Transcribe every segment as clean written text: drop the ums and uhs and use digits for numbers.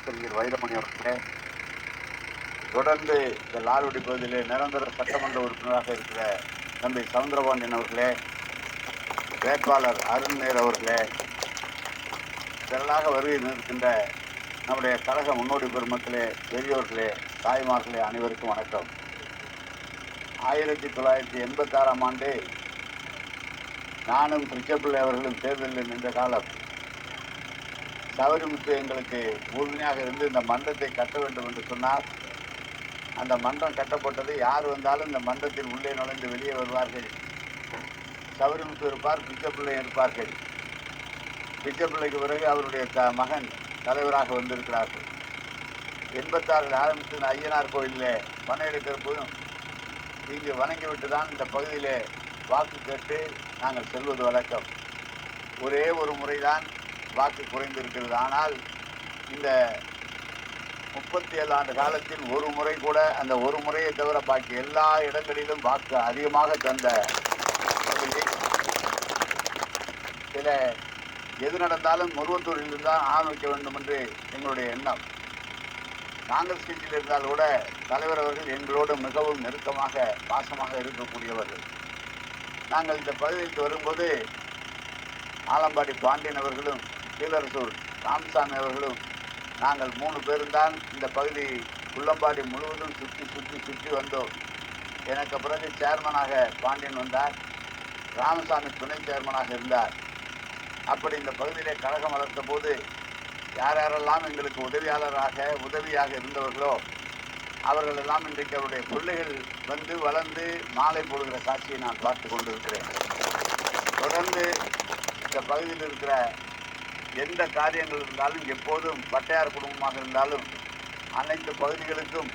வழக்கறிஞர் வைரமணி அவர்களே, தொடர்ந்து இந்த லால்குடி பகுதியிலே நிரந்தர சட்டமன்ற உறுப்பினராக இருக்கிற தம்பி சவுந்தரபாண்டியன் அவர்களே, வேட்பாளர் அருண்மேர் அவர்களே, திரளாக வருகை நிற்கின்ற நம்முடைய கழக முன்னோடி பெருமக்களே, பெரியோர்களே, தாய்மார்களே, அனைவருக்கும் வணக்கம். 1986ஆம் ஆண்டு நானும் பிச்சைப்பிள்ளை அவர்களும் தேர்தலில் நின்ற காலம் சபரிமுத்து எங்களுக்கு உறுதுணையாக இருந்து இந்த மன்றத்தை கட்ட வேண்டும் என்று சொன்னார். அந்த மன்றம் கட்டப்பட்டது. யார் வந்தாலும் இந்த மன்றத்தில் உள்ளே நுழைந்து வெளியே வருவார்கள். சபரிமுத்து இருப்பார், பிச்சைப்பிள்ளை இருப்பார்கள். பிச்சைப்பிள்ளைக்கு பிறகு அவருடைய மகன் தலைவராக வந்திருக்கிறார்கள். 86 ஆரம்பித்து ஐயனார் கோயிலில் பணம் எடுக்கிற போதும் இங்கு வணங்கிவிட்டு தான் இந்த பகுதியிலே வாக்கு கேட்டு நாங்கள் செல்வது வழக்கம். ஒரே ஒரு முறைதான் வாக்கு குறைந்திருக்கிறது. ஆனால் இந்த 37 ஆண்டு காலத்தில் ஒரு முறை கூட, அந்த ஒரு முறையை தவிர பாக்கி எல்லா இடங்களிலும் வாக்கு அதிகமாக தந்த சில எது நடந்தாலும் முருவத்தூரில் தான் ஆரம்பிக்க வேண்டும் என்று எங்களுடைய எண்ணம். காங்கிரஸ் கட்சியில் இருந்தால் கூட தலைவர் அவர்கள் எங்களோடு மிகவும் நெருக்கமாக பாசமாக இருக்கக்கூடியவர்கள். நாங்கள் இந்த பகுதிக்கு வரும்போது ஆலம்பாடி பாண்டியன் அவர்களும் கீழரசூர் ராமசாமி அவர்களும் நாங்கள் 3 பேரும் தான் இந்த பகுதி குள்ளம்பாடி முழுவதும் சுற்றி வந்தோம். எனக்கு பிறகு சேர்மனாக பாண்டியன் வந்தார், ராமசாமி துணை சேர்மனாக இருந்தார். அப்படி இந்த பகுதியிலே கழகம் வளர்த்த போது யாரெல்லாம் எங்களுக்கு உதவியாக இருந்தவர்களோ அவர்கள் எல்லாம் இன்றைக்கு அவருடைய பிள்ளைகள் வந்து வளர்ந்து மாலை போடுகிற காட்சியை நான் பார்த்து கொண்டிருக்கிறேன். தொடர்ந்து இந்த பகுதியில் இருக்கிற எந்த காரியங்கள் இருந்தாலும், எப்போதும் பட்டையார் குடும்பமாக இருந்தாலும் அனைத்து பகுதிகளுக்கும்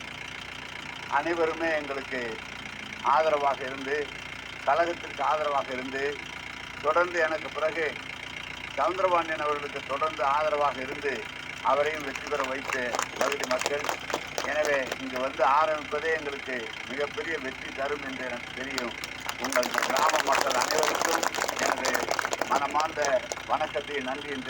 அனைவருமே எங்களுக்கு ஆதரவாக இருந்து, கழகத்திற்கு ஆதரவாக இருந்து, தொடர்ந்து எனக்கு பிறகு சவுந்தரபாண்டியன் அவர்களுக்கு தொடர்ந்து ஆதரவாக இருந்து அவரையும் வெற்றி பெற வைத்த பகுதி மக்கள். எனவே இங்கு வந்து ஆரம்பிப்பதே எங்களுக்கு மிகப்பெரிய வெற்றி தரும் என்று எனக்கு தெரியும். உங்கள் கிராம மக்கள் அனைவருக்கும் எனது மனமார்ந்த வணக்கத்தை, நன்றி என்று